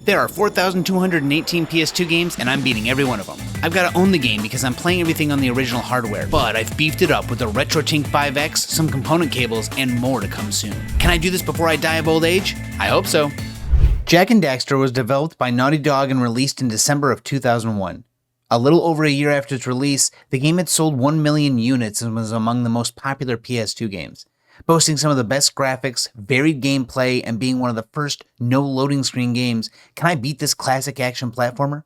There are 4,218 PS2 games, and I'm beating every one of them. I've got to own the game because I'm playing everything on the original hardware, but I've beefed it up with a RetroTink 5X, some component cables, and more to come soon. Can I do this before I die of old age? I hope so. Jak and Daxter was developed by Naughty Dog and released in December of 2001. A little over a year after its release, the game had sold 1 million units and was among the most popular PS2 games, boasting some of the best graphics, varied gameplay, and being one of the first no loading screen games. Can I beat this classic action platformer?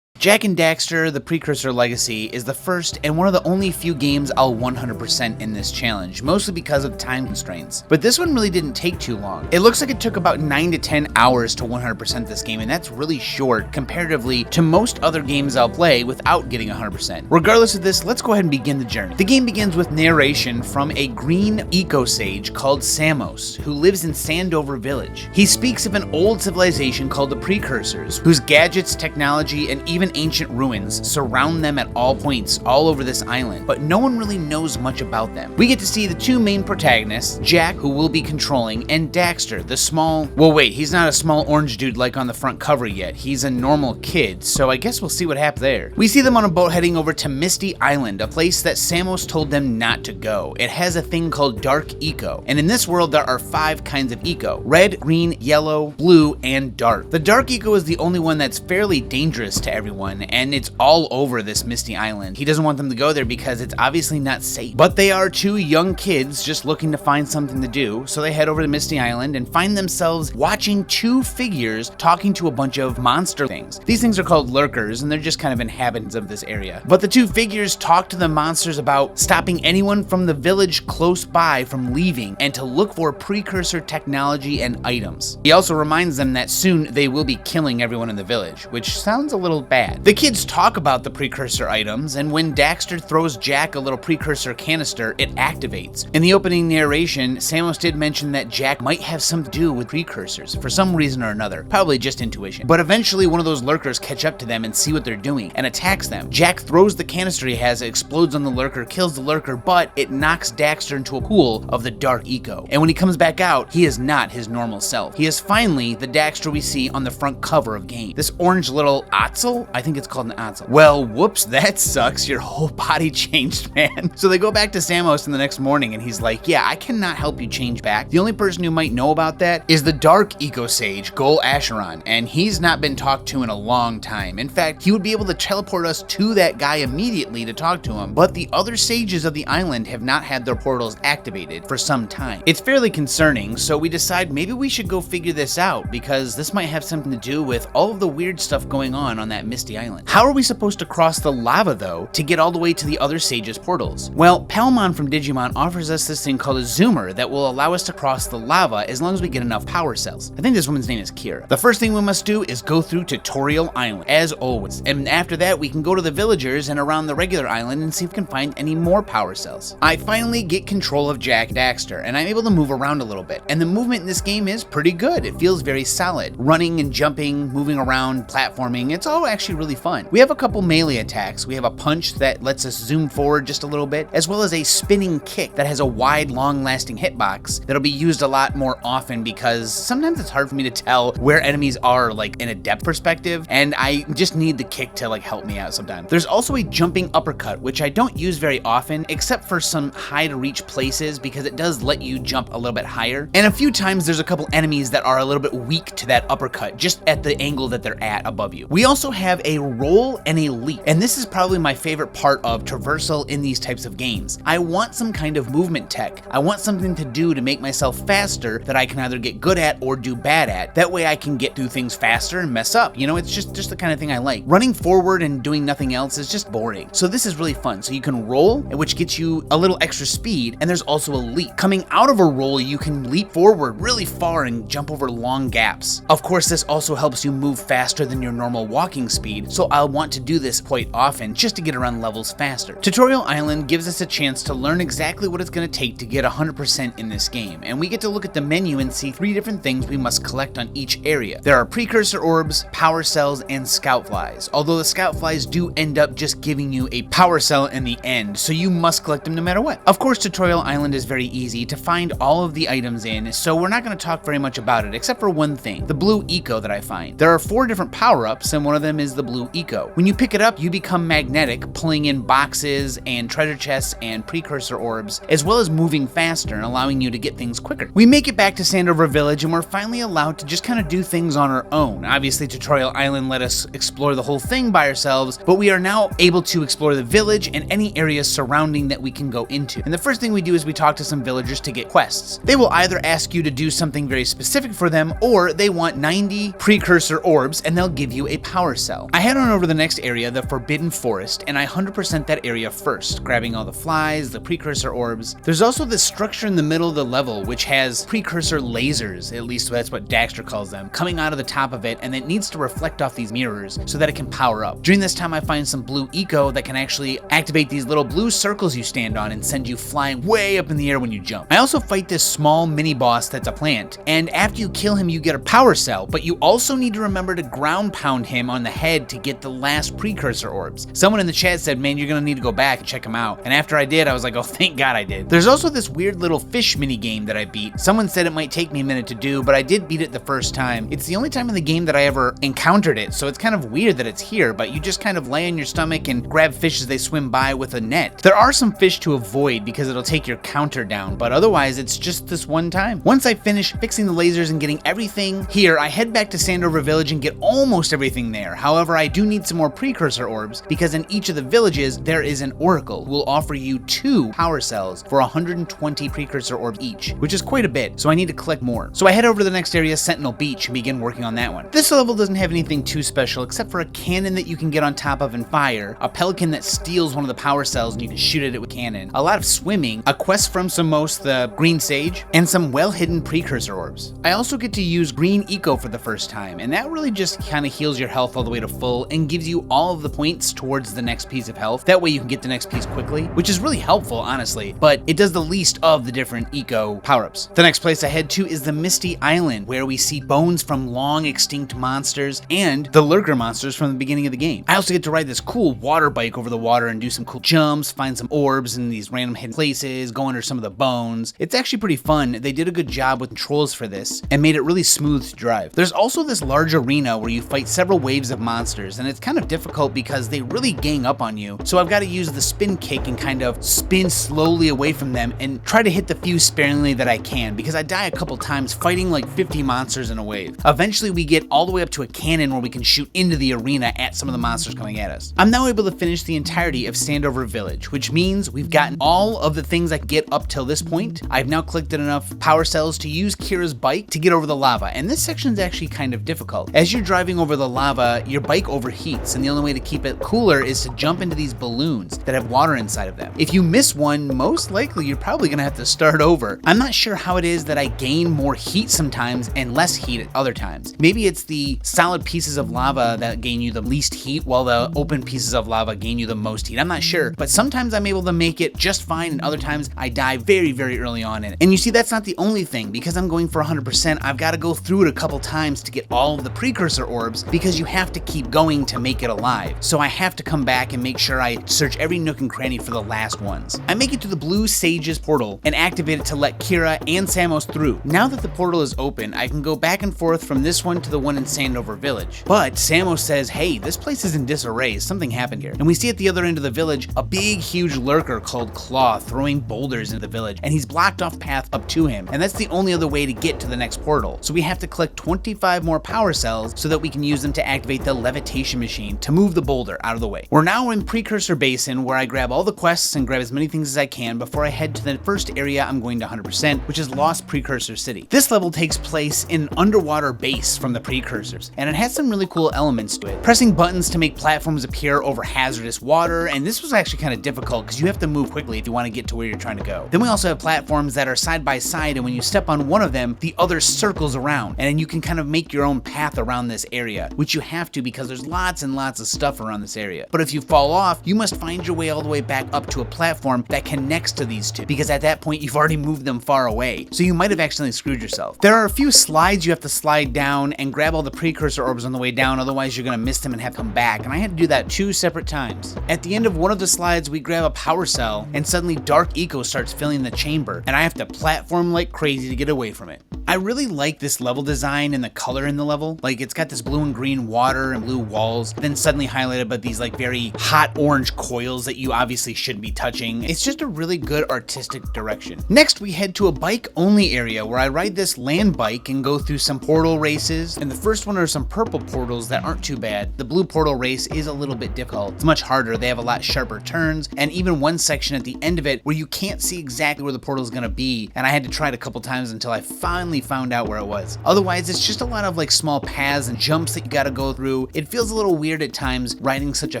Jak and Daxter, the Precursor Legacy, is the first and one of the only few games I'll 100% in this challenge, mostly because of time constraints. But this one really didn't take too long. It looks like it took about 9 to 10 hours to 100% this game, and that's really short comparatively to most other games I'll play without getting 100%. Regardless of this, let's go ahead and begin the journey. The game begins with narration from a green eco-sage called Samos, who lives in Sandover Village. He speaks of an old civilization called the Precursors, whose gadgets, technology, and even ancient ruins surround them at all points all over this island, but no one really knows much about them. We get to see the two main protagonists, Jak, who we'll be controlling, and Daxter, the small... well wait, he's not a small orange dude like on the front cover yet. He's a normal kid, so I guess we'll see what happens there. We see them on a boat heading over to Misty Island, a place that Samos told them not to go. It has a thing called dark eco, and in this world there are 5 kinds of eco: red, green, yellow, blue, and dark. The dark eco is the only one that's fairly dangerous to everyone, and it's all over this Misty Island. He doesn't want them to go there because it's obviously not safe. But they are 2 young kids just looking to find something to do, so they head over to Misty Island and find themselves watching 2 figures talking to a bunch of monster things. These things are called lurkers, and they're just kind of inhabitants of this area. But the 2 figures talk to the monsters about stopping anyone from the village close by from leaving and to look for precursor technology and items. He also reminds them that soon they will be killing everyone in the village, which sounds a little bad. The kids talk about the precursor items, and when Daxter throws Jak a little precursor canister, it activates. In the opening narration, Samos did mention that Jak might have something to do with precursors for some reason or another, probably just intuition. But eventually one of those lurkers catch up to them and see what they're doing and attacks them. Jak throws the canister he has, it explodes on the lurker, kills the lurker, but it knocks Daxter into a pool of the dark eco. And when he comes back out, he is not his normal self. He is finally the Daxter we see on the front cover of game. This orange little Otzel? I think it's called an Otzel. Well, whoops, that sucks. Your whole body changed, man. So they go back to Samos in the next morning and he's like, yeah, I cannot help you change back. The only person who might know about that is the dark eco-sage, Gol Asheron, and he's not been talked to in a long time. In fact, he would be able to teleport us to that guy immediately to talk to him, but the other sages of the island have not had their portals activated for some time. It's fairly concerning, so we decide maybe we should go figure this out because this might have something to do with all of the weird stuff going on that Misty Island. How are we supposed to cross the lava though to get all the way to the other sages' portals? Well, Palmon from Digimon offers us this thing called a zoomer that will allow us to cross the lava as long as we get enough power cells. I think this woman's name is Kira. The first thing we must do is go through Tutorial Island, as always, and after that we can go to the villagers and around the regular island and see if we can find any more power cells. I finally get control of Jak and Daxter, and I'm able to move around a little bit, and the movement in this game is pretty good. It feels very solid. Running and jumping, moving around, platforming, it's all actually really fun. We have a couple melee attacks. We have a punch that lets us zoom forward just a little bit, as well as a spinning kick that has a wide, long-lasting hitbox that'll be used a lot more often because sometimes it's hard for me to tell where enemies are like in a depth perspective, and I just need the kick to like help me out sometimes. There's also a jumping uppercut, which I don't use very often except for some high to reach places because it does let you jump a little bit higher. And a few times there's a couple enemies that are a little bit weak to that uppercut just at the angle that they're at above you. We also have a roll and a leap, and this is probably my favorite part of traversal in these types of games. I want some kind of movement tech. I want something to do to make myself faster that I can either get good at or do bad at. That way I can get through things faster and mess up. You know, it's just the kind of thing I like. Running forward and doing nothing else is just boring. So this is really fun. So you can roll, which gets you a little extra speed, and there's also a leap. Coming out of a roll, you can leap forward really far and jump over long gaps. Of course, this also helps you move faster than your normal walking speed speed, so I'll want to do this quite often just to get around levels faster. Tutorial Island gives us a chance to learn exactly what it's going to take to get 100% in this game, and we get to look at the menu and see 3 different things we must collect on each area. There are Precursor Orbs, Power Cells, and Scout Flies, although the Scout Flies do end up just giving you a Power Cell in the end, so you must collect them no matter what. Of course, Tutorial Island is very easy to find all of the items in, so we're not going to talk very much about it, except for one thing, the blue eco that I find. There are 4 different power-ups, and one of them is the blue eco. When you pick it up, you become magnetic, pulling in boxes and treasure chests and Precursor Orbs, as well as moving faster and allowing you to get things quicker. We make it back to Sandover Village, and we're finally allowed to just kind of do things on our own. Obviously, Tutorial Island let us explore the whole thing by ourselves, but we are now able to explore the village and any areas surrounding that we can go into. And the first thing we do is we talk to some villagers to get quests. They will either ask you to do something very specific for them, or they want 90 Precursor Orbs and they'll give you a power cell. I head on over to the next area, the Forbidden Forest, and I 100% that area first, grabbing all the flies, the Precursor Orbs. There's also this structure in the middle of the level which has Precursor lasers, at least that's what Daxter calls them, coming out of the top of it, and it needs to reflect off these mirrors so that it can power up. During this time I find some blue eco that can actually activate these little blue circles you stand on and send you flying way up in the air when you jump. I also fight this small mini boss that's a plant, and after you kill him you get a power cell, but you also need to remember to ground pound him on the head to get the last Precursor Orbs. Someone in the chat said, man, you're gonna need to go back and check him out, and after I did I was like, oh thank god I did. There's also this weird little fish mini game that I beat. Someone said it might take me a minute to do, but I did beat it the first time. It's the only time in the game that I ever encountered it, so it's kind of weird that it's here, but you just kind of lay on your stomach and grab fish as they swim by with a net. There are some fish to avoid because it'll take your counter down, but otherwise it's just this one time. Once I finish fixing the lasers and getting everything here, I head back to Sandover Village and get almost everything there. However, I do need some more Precursor Orbs because in each of the villages there is an oracle who will offer you 2 power cells for 120 Precursor Orbs each, which is quite a bit, so I need to collect more. So I head over to the next area, Sentinel Beach, and begin working on that one. This level doesn't have anything too special except for a cannon that you can get on top of and fire, a pelican that steals one of the power cells and you can shoot at it with cannon, a lot of swimming, a quest from Samos the Green Sage, and some well-hidden Precursor Orbs. I also get to use Green Eco for the first time, and that really just kind of heals your health all the way to full and gives you all of the points towards the next piece of health. That way you can get the next piece quickly, which is really helpful, honestly, but it does the least of the different Eco power-ups. The next place I head to is the Misty Island, where we see bones from long extinct monsters and the lurker monsters from the beginning of the game. I also get to ride this cool water bike over the water and do some cool jumps, find some orbs in these random hidden places, go under some of the bones. It's actually pretty fun. They did a good job with controls for this and made it really smooth to drive. There's also this large arena where you fight several waves of monsters, and it's kind of difficult because they really gang up on you, so I've got to use the spin kick and kind of spin slowly away from them and try to hit the few sparingly that I can, because I die a couple times fighting like 50 monsters in a wave. Eventually we get all the way up to a cannon where we can shoot into the arena at some of the monsters coming at us. I'm now able to finish the entirety of Sandover Village, which means we've gotten all of the things I get up till this point. I've now collected enough power cells to use Kira's bike to get over the lava, and this section is actually kind of difficult. As you're driving over the lava, your bike overheats, and the only way to keep it cooler is to jump into these balloons that have water inside of them. If you miss one, most likely you're probably gonna have to start over. I'm not sure how it is that I gain more heat sometimes and less heat at other times. Maybe it's the solid pieces of lava that gain you the least heat while the open pieces of lava gain you the most heat. I'm not sure, but sometimes I'm able to make it just fine and other times I die very, very early on in it. And you see, that's not the only thing. Because I'm going for 100%, I've got to go through it a couple times to get all of the Precursor Orbs, because you have to keep going to make it alive. So I have to come back and make sure I search every nook and cranny for the last ones. I make it to the Blue Sage's portal and activate it to let Kira and Samos through. Now that the portal is open, I can go back and forth from this one to the one in Sandover Village. But Samos says, hey, this place is in disarray, something happened here. And we see at the other end of the village a big, huge lurker called Claw throwing boulders into the village, and he's blocked off path up to him, and that's the only other way to get to the next portal. So we have to collect 25 more power cells so that we can use them to activate the levitation machine to move the boulder out of the way. We're now in Precursor Basin, where I grab all the quests and grab as many things as I can before I head to the first area I'm going to 100%, which is Lost Precursor City. This level takes place in an underwater base from the Precursors, and it has some really cool elements to it. Pressing buttons to make platforms appear over hazardous water, and this was actually kind of difficult because you have to move quickly if you want to get to where you're trying to go. Then we also have platforms that are side by side, and when you step on one of them, the other circles around, and then you can kind of make your own path around this area, which you have to because because there's lots and lots of stuff around this area. But if you fall off, you must find your way all the way back up to a platform that connects to these two, because at that point you've already moved them far away, so you might have accidentally screwed yourself. There are a few slides you have to slide down and grab all the precursor orbs on the way down, otherwise you're gonna miss them and have to come back, and I had to do that 2 separate times. At the end of one of the slides, we grab a power cell, and suddenly dark eco starts filling the chamber, and I have to platform like crazy to get away from it. I really like this level design and the color in the level. Like, it's got this blue and green water and blue walls, then suddenly highlighted by these like very hot orange coils that you obviously shouldn't be touching. It's just a really good artistic direction. Next, we head to a bike only area where I ride this land bike and go through some portal races. And the first one are some purple portals that aren't too bad. The blue portal race is a little bit difficult. It's much harder. They have a lot sharper turns, and even one section at the end of it where you can't see exactly where the portal is gonna be. And I had to try it a couple times until I finally found out where it was. Otherwise, it's just a lot of like small paths and jumps that you gotta go through. It feels a little weird at times riding such a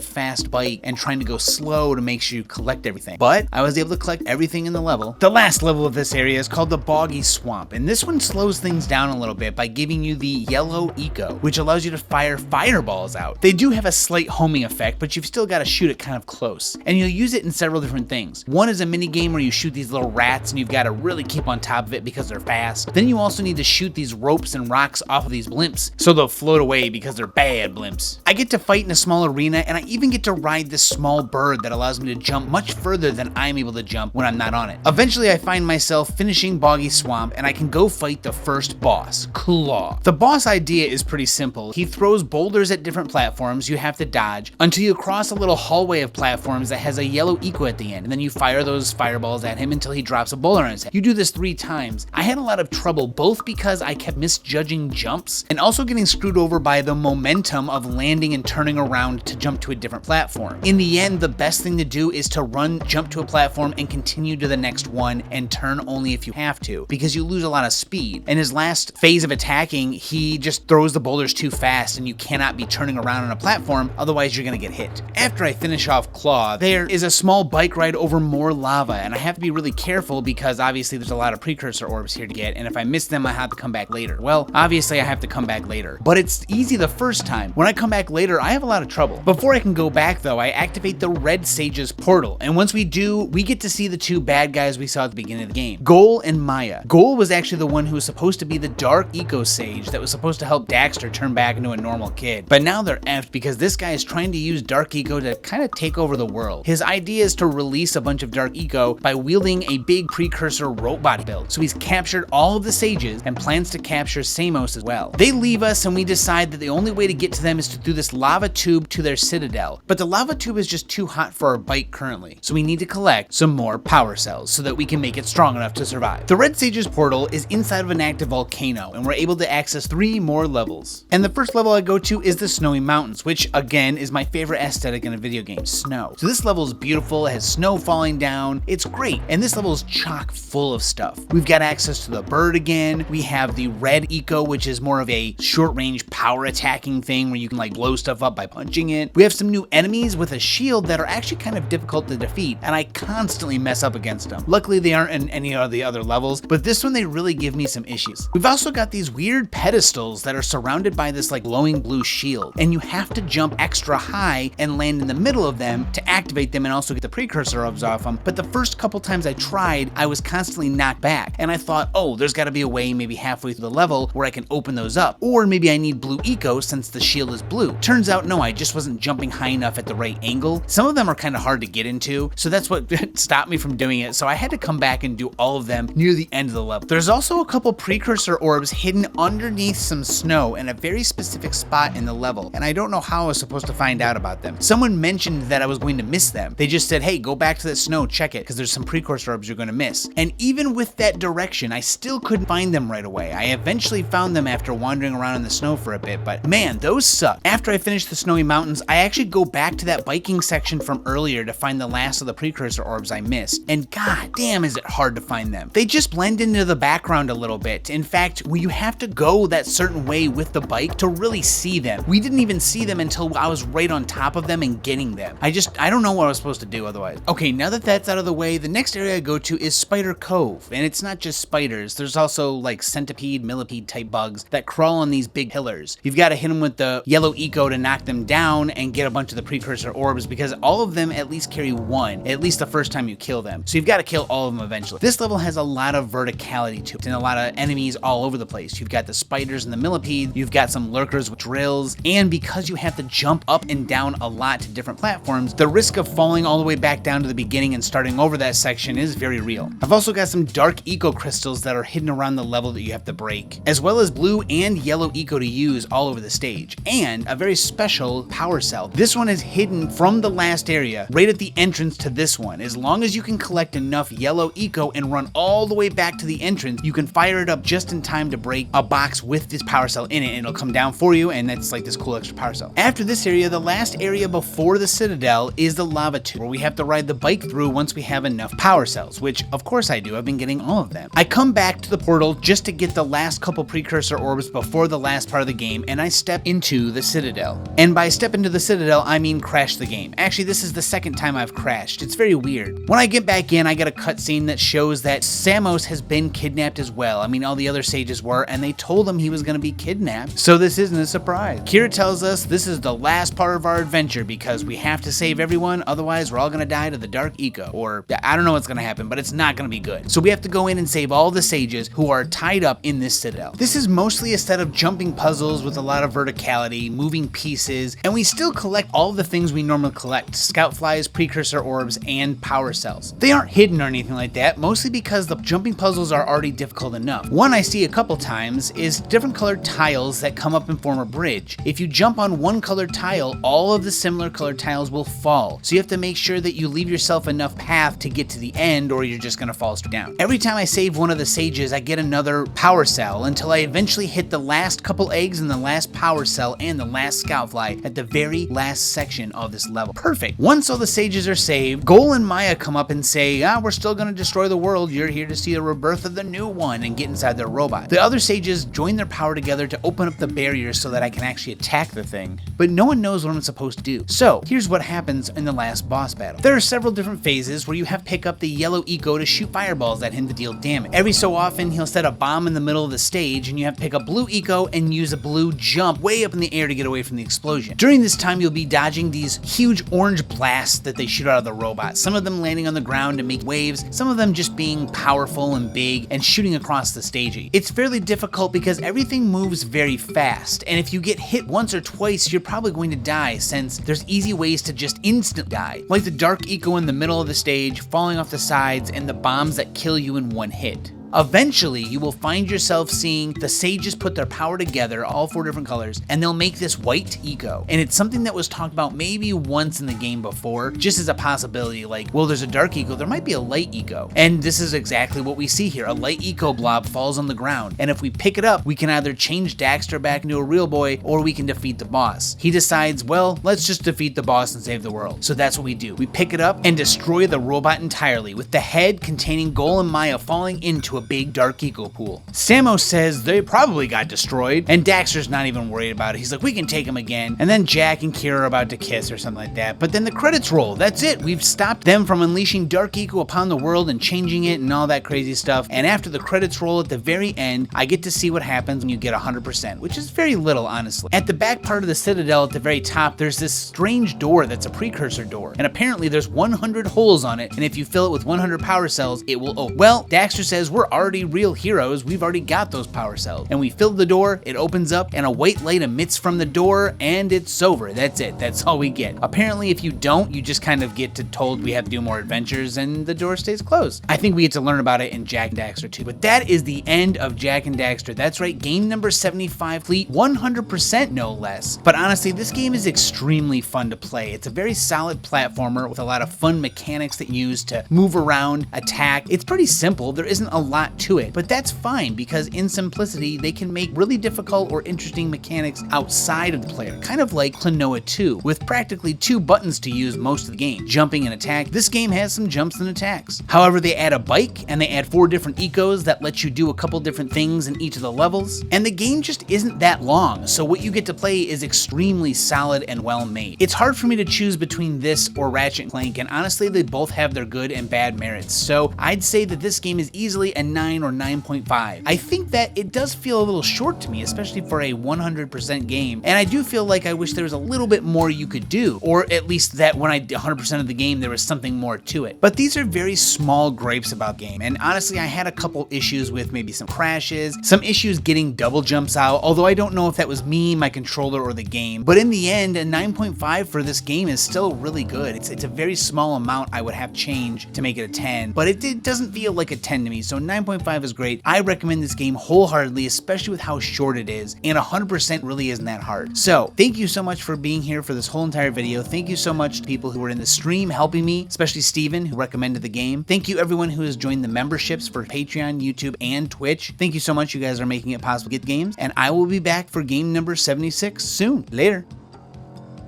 fast bike and trying to go slow to make sure you collect everything. But I was able to collect everything in the level. The last level of this area is called the Boggy Swamp, and this one slows things down a little bit by giving you the yellow eco, which allows you to fire fireballs out. They do have a slight homing effect, but you've still got to shoot it kind of close. And you'll use it in several different things. One is a mini game where you shoot these little rats and you've got to really keep on top of it because they're fast. Then you also need to shoot these ropes and rocks off of these blimps so they'll float away because they're bad blimps. I get to fight in a small arena, and I even get to ride this small bird that allows me to jump much further than I'm able to jump when I'm not on it. Eventually I find myself finishing Boggy Swamp, and I can go fight the first boss, Claw. The boss idea is pretty simple. He throws boulders at different platforms you have to dodge until you cross a little hallway of platforms that has a yellow eco at the end, and then you fire those fireballs at him until he drops a boulder on his head. You do this 3 times. I had a lot of trouble both because I kept misjudging jumps and also getting screwed over by the momentum of landing and turning around to jump to a different platform. In the end, the best thing to do is to run, jump to a platform, and continue to the next one and turn only if you have to, because you lose a lot of speed. In his last phase of attacking, he just throws the boulders too fast and you cannot be turning around on a platform, otherwise you're gonna get hit. After I finish off Claw, there is a small bike ride over more lava, and I have to be really careful because obviously there's a lot of precursor orbs here to get, and if I miss them I have to come back later. Well, obviously I have to come back later, but it's easy the first time. When I come back later, I have a lot of trouble. Before I can go back though, I activate the Red Sage's portal, and once we do, we get to see the 2 bad guys we saw at the beginning of the game, Goal and Maya. Goal was actually the one who was supposed to be the dark eco sage that was supposed to help Daxter turn back into a normal kid, but now they're effed because this guy is trying to use dark eco to kind of take over the world. His idea is to release a bunch of dark eco by wielding a big precursor robot build, so he's captured all of the sages and plans to capture Samos as well. They leave us and we decide that the only way to get to them is to through this lava tube to their citadel, but the lava tube is just too hot for our bike currently, so we need to collect some more power cells so that we can make it strong enough to survive. The Red Sage's portal is inside of an active volcano, and we're able to access 3 more levels. And the first level I go to is the Snowy Mountains, which again is my favorite aesthetic in a video game, snow. So this level is beautiful, it has snow falling down, it's great, and this level is chock full of stuff. We've got access to the bird again, we have the red eco, which is more of a short range power attacking thing where you can like blow stuff up by punching it. We have some new enemies with a shield that are actually kind of difficult to defeat, and I constantly mess up against them. Luckily they aren't in any of the other levels, but this one they really give me some issues. We've also got these weird pedestals that are surrounded by this like glowing blue shield, and you have to jump extra high and land in the middle of them to activate them and also get the precursor orbs off them. But the first couple times I tried, I was constantly knocked back, and I thought, oh, there's got to be a way maybe halfway through the level where I can open those up, or maybe I need blue eco since the shield is blue. Turns out no, I just wasn't jumping high enough at the right angle. Some of them are kind of hard to get into, so that's what stopped me from doing it, so I had to come back and do all of them near the end of the level. There's also a couple precursor orbs hidden underneath some snow in a very specific spot in the level, and I don't know how I was supposed to find out about them. Someone mentioned that I was going to miss them. They just said, hey, go back to that snow, check it, because there's some precursor orbs you're going to miss. And even with that direction, I still couldn't find them right away. I eventually found them after wandering around in the snow for a bit, but man, those suck. After I finished the Snowy Mountains, I actually go back to that biking section from earlier to find the last of the precursor orbs I missed, and god damn is it hard to find them. They just blend into the background a little bit. In fact, you have to go that certain way with the bike to really see them. We didn't even see them until I was right on top of them and getting them. I don't know what I was supposed to do otherwise. Okay, now that that's out of the way, the next area I go to is Spider Cove, and it's not just spiders. There's also like centipede, millipede type bugs that crawl on these big pillars. You've got to hit them with the yellow eco to knock them down and get a bunch of the precursor orbs, because all of them at least carry one, at least the first time you kill them. So you've got to kill all of them eventually. This level has a lot of verticality to it and a lot of enemies all over the place. You've got the spiders and the millipede, you've got some lurkers with drills, and because you have to jump up and down a lot to different platforms, the risk of falling all the way back down to the beginning and starting over that section is very real. I've also got some dark eco crystals that are hidden around the level that you have to break, as well as blue and yellow eco to use all over the stage, and a very special power cell. This one is hidden from the last area, right at the entrance to this one. As long as you can collect enough yellow eco and run all the way back to the entrance, you can fire it up just in time to break a box with this power cell in it, and it'll come down for you, and that's like this cool extra power cell. After this area, the last area before the citadel is the lava tube, where we have to ride the bike through once we have enough power cells, which of course I do. I've been getting all of them. I come back to the portal just to get the last couple precursor orbs before the last part of the game, and I step into the citadel. And by step into the citadel, I mean crash the game. Actually, this is the second time I've crashed. It's very weird. When I get back in, I get a cutscene that shows that Samos has been kidnapped as well. I mean, all the other sages were, and they told him he was going to be kidnapped, so this isn't a surprise. Kira tells us this is the last part of our adventure because we have to save everyone, otherwise we're all going to die to the dark eco, or I don't know what's going to happen, but it's not going to be good. So we have to go in and save all the sages who are tied up in this citadel. This is mostly a set of jumping puzzles with a lot of verticality, moving pieces, and we still collect all the things we normally collect: scout flies, precursor orbs, and power cells. They aren't hidden or anything like that, mostly because the jumping puzzles are already difficult enough. One I see a couple times is different colored tiles that come up and form a bridge. If you jump on one colored tile, all of the similar colored tiles will fall. So you have to make sure that you leave yourself enough path to get to the end, or you're just gonna fall straight down. Every time I save one of the sages, I get another power cell until I eventually hit the last couple eggs and the last power cell and the last scout fly at the very last section of this level. Perfect. Once all the sages are saved, Gol and Maya come up and say, we're still gonna destroy the world. You're here to see the rebirth of the new one, and get inside their robot. The other sages join their power together to open up the barriers so that I can actually attack the thing. But no one knows what I'm supposed to do. So here's what happens in the last boss battle. There are several different phases where you have to pick up the yellow eco to shoot fireballs at him to deal damage. Every so often he'll set a bomb in the middle of the stage, and you have to pick up blue eco and use a blue jump way up in the air to get away from the explosion. During this time you'll be dodging these huge orange blasts that they shoot out of the robot, some of them landing on the ground to make waves, some of them just being powerful and big and shooting across the stage. It's fairly difficult because everything moves very fast, and if you get hit once or twice you're probably going to die, since there's easy ways to just instant die, like the dark eco in the middle of the stage, falling off the sides, and the bombs that kill you in one hit. Eventually, you will find yourself seeing the sages put their power together, all 4 different colors, and they'll make this white eco. And it's something that was talked about maybe once in the game before, just as a possibility, like, well, there's a dark eco, there might be a light eco. And this is exactly what we see here. A light eco blob falls on the ground, and if we pick it up, we can either change Daxter back into a real boy, or we can defeat the boss. He decides, well, let's just defeat the boss and save the world. So that's what we do. We pick it up and destroy the robot entirely, with the head containing Gol and Maya falling into a big dark eco pool. Samos says they probably got destroyed, and Daxter's not even worried about it. He's like, we can take them again. And then Jak and Kira are about to kiss or something like that. But then the credits roll. That's it. We've stopped them from unleashing dark eco upon the world and changing it and all that crazy stuff. And after the credits roll at the very end, I get to see what happens when you get 100%, which is very little, honestly. At the back part of the citadel at the very top, there's this strange door that's a precursor door. And apparently there's 100 holes on it, and if you fill it with 100 power cells, it will open. Well, Daxter says we're already real heroes, we've already got those power cells. And we filled the door, it opens up, and a white light emits from the door, and it's over. That's it. That's all we get. Apparently, if you don't, you just kind of get told we have to do more adventures, and the door stays closed. I think we get to learn about it in Jak and Daxter too. But that is the end of Jak and Daxter. That's right, game number 75, complete 100% no less. But honestly, this game is extremely fun to play. It's a very solid platformer with a lot of fun mechanics that you use to move around, attack. It's pretty simple. There isn't a lot to it, but that's fine because in simplicity, they can make really difficult or interesting mechanics outside of the player, kind of like Klonoa 2, with practically 2 buttons to use most of the game, jumping and attack. This game has some jumps and attacks. However, they add a bike and they add 4 different ecos that let you do a couple different things in each of the levels, and the game just isn't that long, so what you get to play is extremely solid and well made. It's hard for me to choose between this or Ratchet & Clank, and honestly, they both have their good and bad merits, so I'd say that this game is easily a 9 or 9.5. I think that it does feel a little short to me, especially for a 100% game, and I do feel like I wish there was a little bit more you could do, or at least that when I did 100% of the game there was something more to it. But these are very small gripes about the game, and honestly I had a couple issues with maybe some crashes, some issues getting double jumps out, although I don't know if that was me, my controller, or the game. But in the end, a 9.5 for this game is still really good. It's a very small amount I would have changed to make it a 10, but it doesn't feel like a 10 to me, so 9.5 is great. I recommend this game wholeheartedly, especially with how short it is, and 100% really isn't that hard. So thank you so much for being here for this whole entire video. Thank you so much to people who were in the stream helping me, especially Steven, who recommended the game. Thank you everyone who has joined the memberships for Patreon, YouTube, and Twitch. Thank you so much. You guys are making it possible to get games, and I will be back for game number 76 soon. Later.